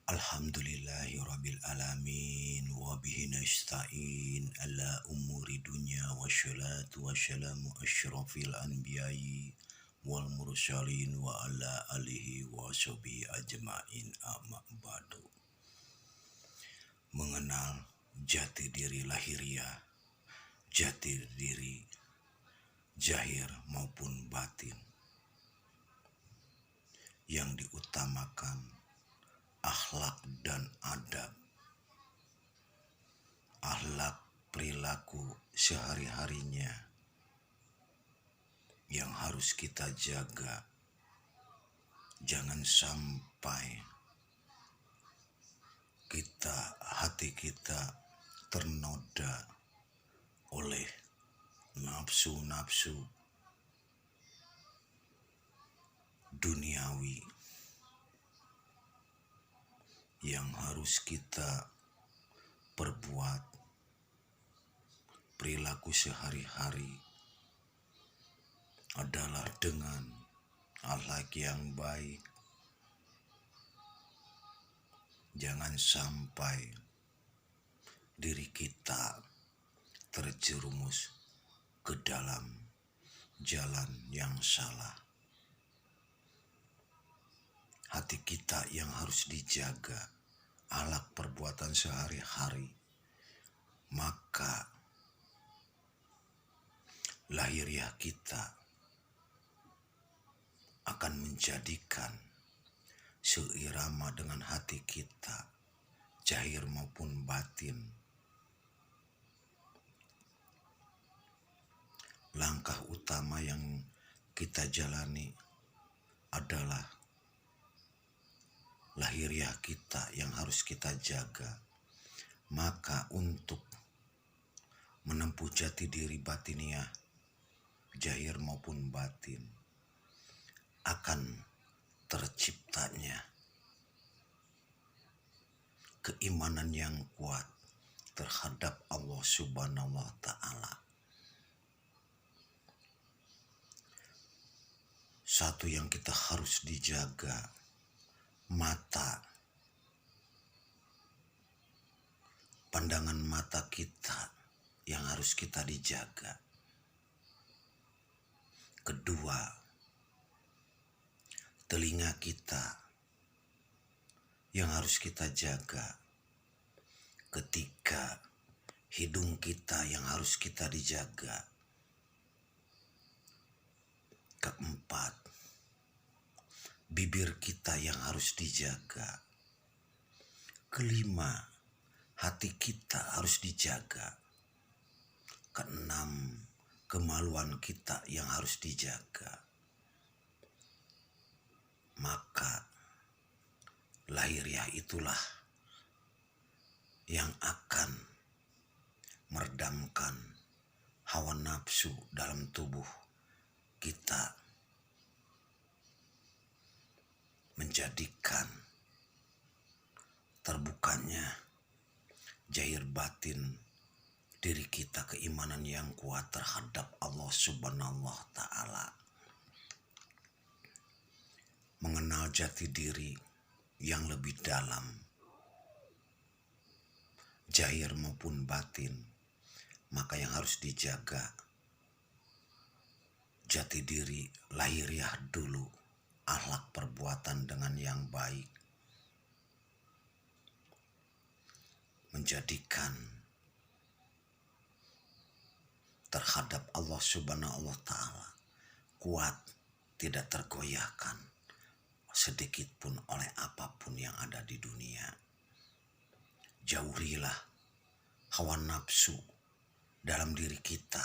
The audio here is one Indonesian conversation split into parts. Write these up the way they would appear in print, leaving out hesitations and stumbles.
Alhamdulillahi alamin wa bihi nasta'in ala umuri dunya wassalatu wassalamu asyrafil anbiya'i wal mursalin wa ala alihi wa sahbihi ajma'in amma ba'du. Mengenal jati diri lahiriah, jati diri zahir maupun batin. Yang diutamakan akhlak dan adab, akhlak perilaku sehari-harinya yang harus kita jaga. Jangan sampai hati kita ternoda oleh nafsu-nafsu duniawi yang harus kita perbuat. Perilaku sehari-hari adalah dengan akhlak yang baik. Jangan sampai diri kita terjerumus ke dalam jalan yang salah. Hati kita yang harus dijaga, akhlak perbuatan sehari-hari, maka lahiriah kita akan menjadikan seirama dengan hati kita, zahir maupun batin. Langkah utama yang kita jalani adalah lahiriah kita yang harus kita jaga. Maka untuk menempuh jati diri batiniah, zahir maupun batin, akan terciptanya keimanan yang kuat terhadap Allah Subhanahu wa Ta'ala. Satu yang kita harus dijaga, mata, pandangan mata kita yang harus kita dijaga. Kedua, telinga kita yang harus kita jaga. Ketiga, hidung kita yang harus kita dijaga. Keempat, bibir kita yang harus dijaga. Kelima, hati kita harus dijaga. Keenam, kemaluan kita yang harus dijaga. Maka lahiriah itulah yang akan meredamkan hawa nafsu dalam tubuh kita, menjadikan terbukanya zahir batin diri kita, keimanan yang kuat terhadap Allah Subhanahu wa Ta'ala. Mengenal jati diri yang lebih dalam, zahir maupun batin, maka yang harus dijaga jati diri lahiriah dulu, akhlak perbuatan dengan yang baik, menjadikan terhadap Allah Subhanahu wa Ta'ala kuat, tidak tergoyahkan sedikit pun oleh apapun yang ada di dunia. Jauhilah hawa nafsu dalam diri kita,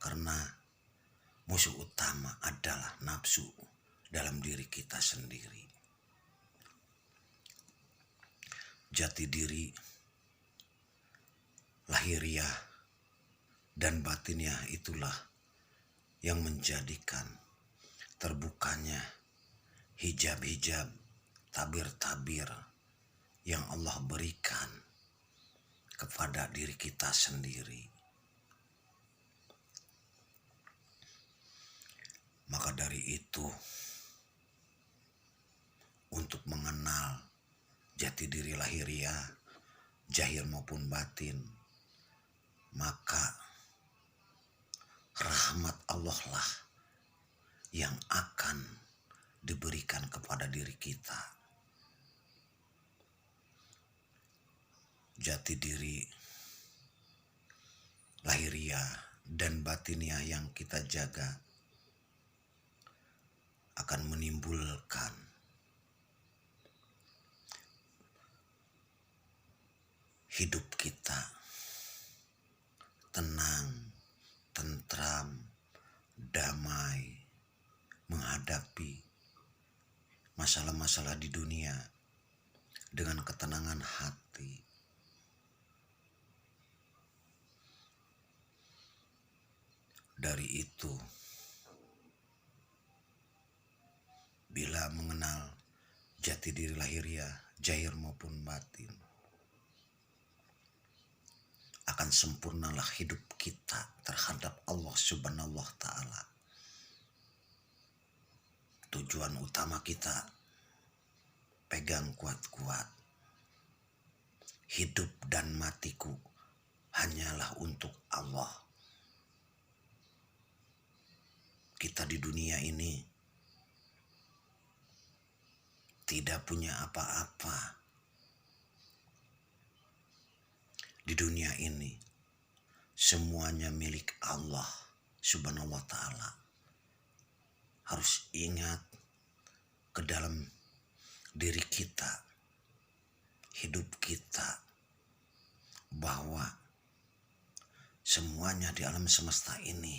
karena musuh utama adalah nafsu dalam diri kita sendiri. Jati diri lahiriah dan batiniah itulah yang menjadikan terbukanya hijab-hijab, tabir-tabir yang Allah berikan kepada diri kita sendiri. Maka dari itu, untuk mengenal jati diri lahiriah, zahir maupun batin, maka rahmat Allah lah yang akan diberikan kepada diri kita. Jati diri lahiriah dan batiniah yang kita jaga akan menimbulkan hidup kita tenang, tentram, damai, menghadapi masalah-masalah di dunia dengan ketenangan hati. Dari itu, bila mengenal jati diri lahiriah, zahir maupun batin, akan sempurnalah hidup kita terhadap Allah Subhanahu wa Ta'ala. Tujuan utama kita pegang kuat-kuat. Hidup dan matiku hanyalah untuk Allah. Kita di dunia ini tidak punya apa-apa. Di dunia ini semuanya milik Allah Subhanahu wa Ta'ala. Harus ingat ke dalam diri kita, hidup kita, bahwa semuanya di alam semesta ini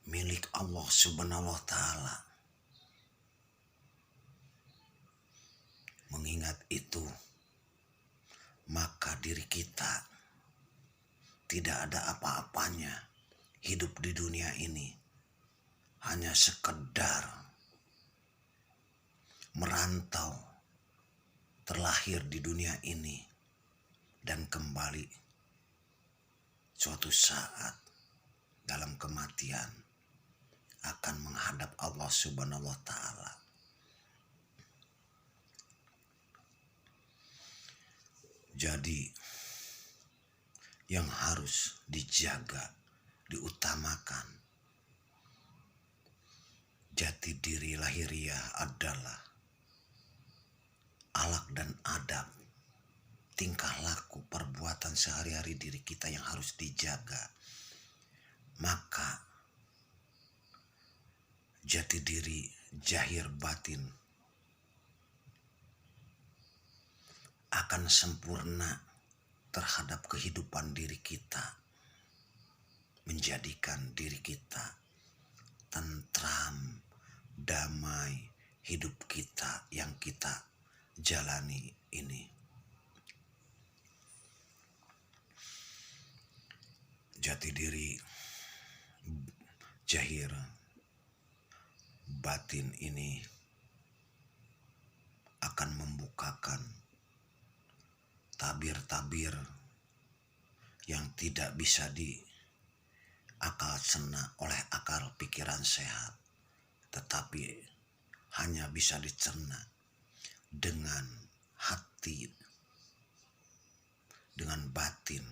milik Allah Subhanahu wa Ta'ala. Mengingat itu, maka diri kita tidak ada apa-apanya hidup di dunia ini. Hanya sekedar merantau, terlahir di dunia ini, dan kembali suatu saat dalam kematian akan menghadap Allah Subhanahu wa Ta'ala. Jadi yang harus dijaga, diutamakan, jati diri lahiriah adalah akhlak dan adab, tingkah laku, perbuatan sehari-hari diri kita yang harus dijaga. Maka jati diri zahir batin akan sempurna terhadap kehidupan diri kita, menjadikan diri kita tentram, damai, hidup kita yang kita jalani ini. Jati diri zahir batin ini akan membukakan tabir-tabir yang tidak bisa diakal sena oleh akal pikiran sehat, tetapi hanya bisa dicerna dengan hati, dengan batin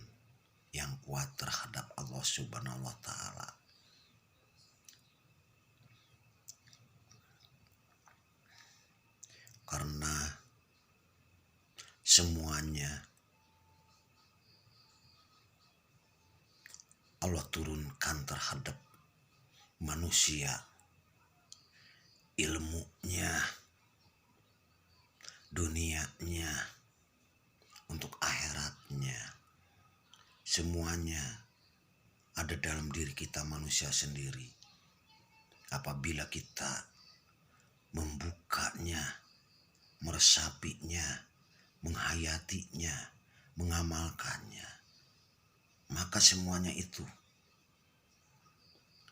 yang kuat terhadap Allah Subhanahu wa Ta'ala. Karena semuanya Allah turunkan terhadap manusia, ilmunya, dunianya, untuk akhiratnya. Semuanya ada dalam diri kita manusia sendiri. Apabila kita membukanya, meresapinya, menghayatinya, mengamalkannya, maka semuanya itu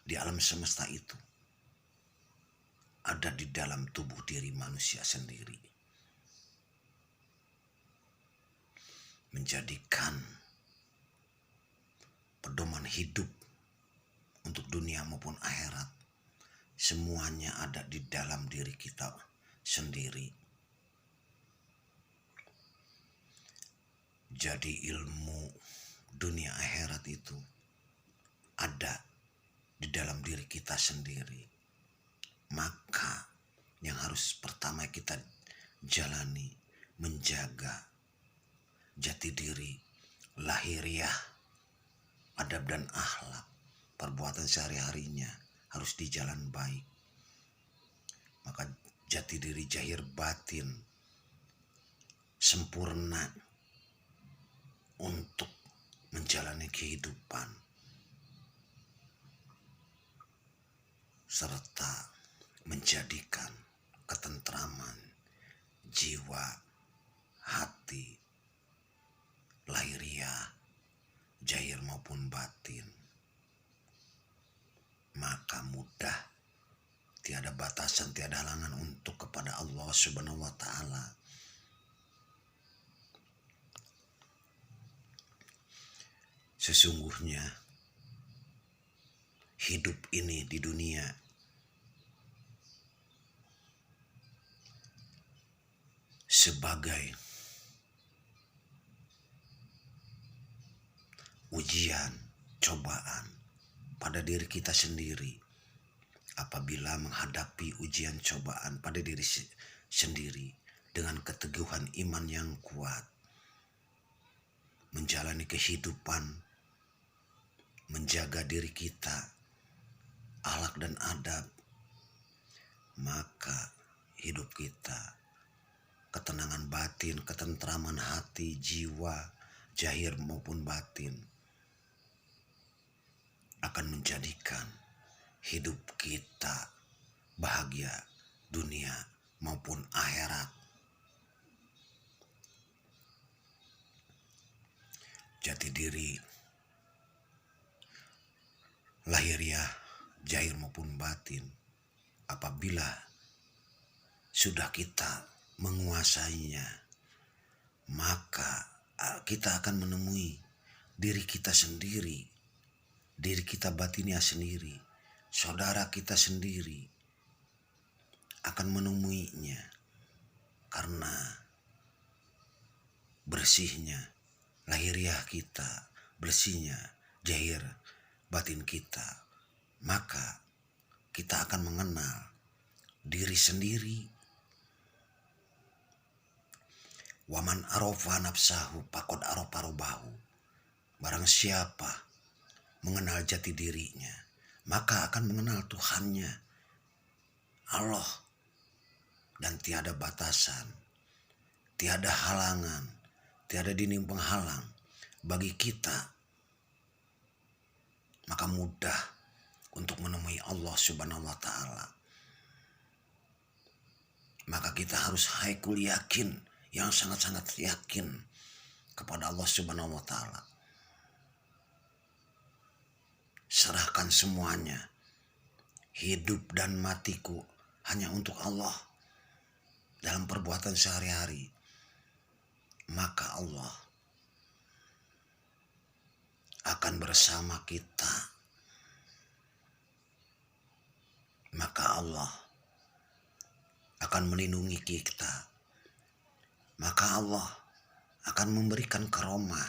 di alam semesta itu ada di dalam tubuh diri manusia sendiri. Menjadikan pedoman hidup untuk dunia maupun akhirat, semuanya ada di dalam diri kita sendiri. Jadi ilmu dunia akhirat itu ada di dalam diri kita sendiri. Maka yang harus pertama kita jalani, menjaga jati diri, lahiriah, adab dan akhlak, perbuatan sehari-harinya harus di jalan baik. Maka jati diri zahir batin sempurna untuk menjalani kehidupan serta menjadikan ketentraman jiwa, hati, lahiriah, zahir maupun batin. Maka mudah, tiada batasan, tiada halangan untuk kepada Allah Subhanahu wa Ta'ala. Sesungguhnya hidup ini di dunia sebagai ujian, cobaan pada diri kita sendiri. Apabila menghadapi ujian cobaan pada diri sendiri dengan keteguhan iman yang kuat, menjalani kehidupan, menjaga diri kita, akhlak dan adab, maka hidup kita, ketenangan batin, ketentraman hati, jiwa, zahir maupun batin, akan menjadikan hidup kita bahagia dunia maupun akhirat. Jati diri lahiriah, zahir maupun batin, apabila sudah kita menguasainya, maka kita akan menemui diri kita sendiri, diri kita batinnya sendiri, saudara kita sendiri akan menemuinya karena bersihnya lahiriah kita, bersihnya zahir batin kita. Maka kita akan mengenal diri sendiri. Waman arofa nafsahu pakod arofa robahu. Barang siapa mengenal jati dirinya, maka akan mengenal Tuhannya, Allah. Dan tiada batasan, tiada halangan, tiada dinding penghalang bagi kita. Maka mudah untuk menemui Allah Subhanahu wa Ta'ala. Maka kita harus haikul yakin, yang sangat-sangat yakin kepada Allah Subhanahu wa Ta'ala. Serahkan semuanya, hidup dan matiku hanya untuk Allah dalam perbuatan sehari-hari. Maka Allah akan bersama kita. Maka Allah akan melindungi kita. Maka Allah akan memberikan karomah.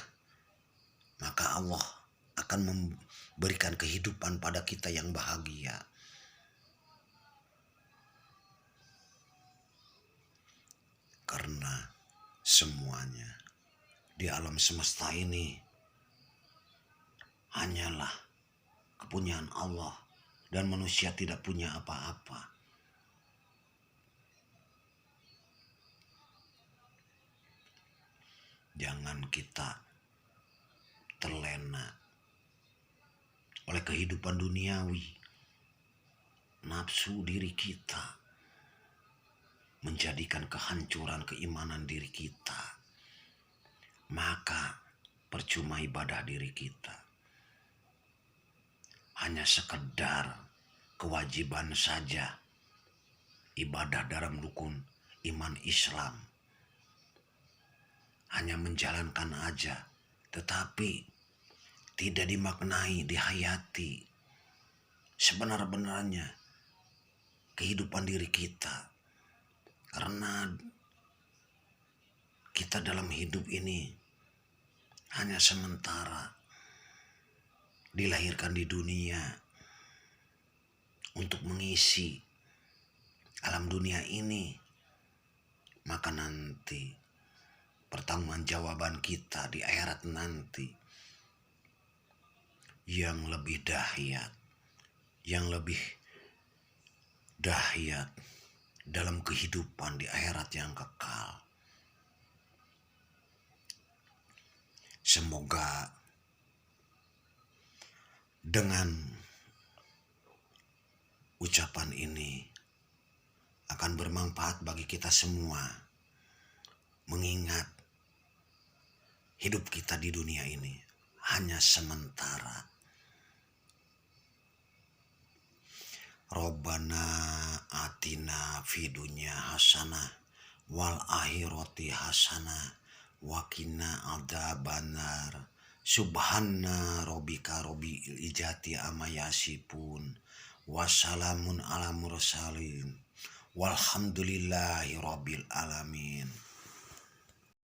Maka Allah akan memberikan kehidupan pada kita yang bahagia. Karena semuanya di alam semesta ini hanyalah kepunyaan Allah dan manusia tidak punya apa-apa. Jangan kita terlena oleh kehidupan duniawi, nafsu diri kita menjadikan kehancuran keimanan diri kita. Maka percuma ibadah diri kita. Hanya sekedar kewajiban saja ibadah dalam rukun iman Islam. Hanya menjalankan aja, tetapi tidak dimaknai, dihayati sebenar-benarnya kehidupan diri kita. Karena kita dalam hidup ini hanya sementara, dilahirkan di dunia untuk mengisi alam dunia ini, maka nanti pertanggungjawaban kita di akhirat nanti yang lebih dahsyat, yang lebih dahsyat dalam kehidupan di akhirat yang kekal. Semoga dengan ucapan ini akan bermanfaat bagi kita semua, mengingat hidup kita di dunia ini hanya sementara. Rabbana atina fid dunya hasanah wal akhirati hasanah wa qina adzabannar. Subhanna rabbika rabbil izzati amma yasifun. Wassalamun ala mursalin. Walhamdulillahi rabbil alamin.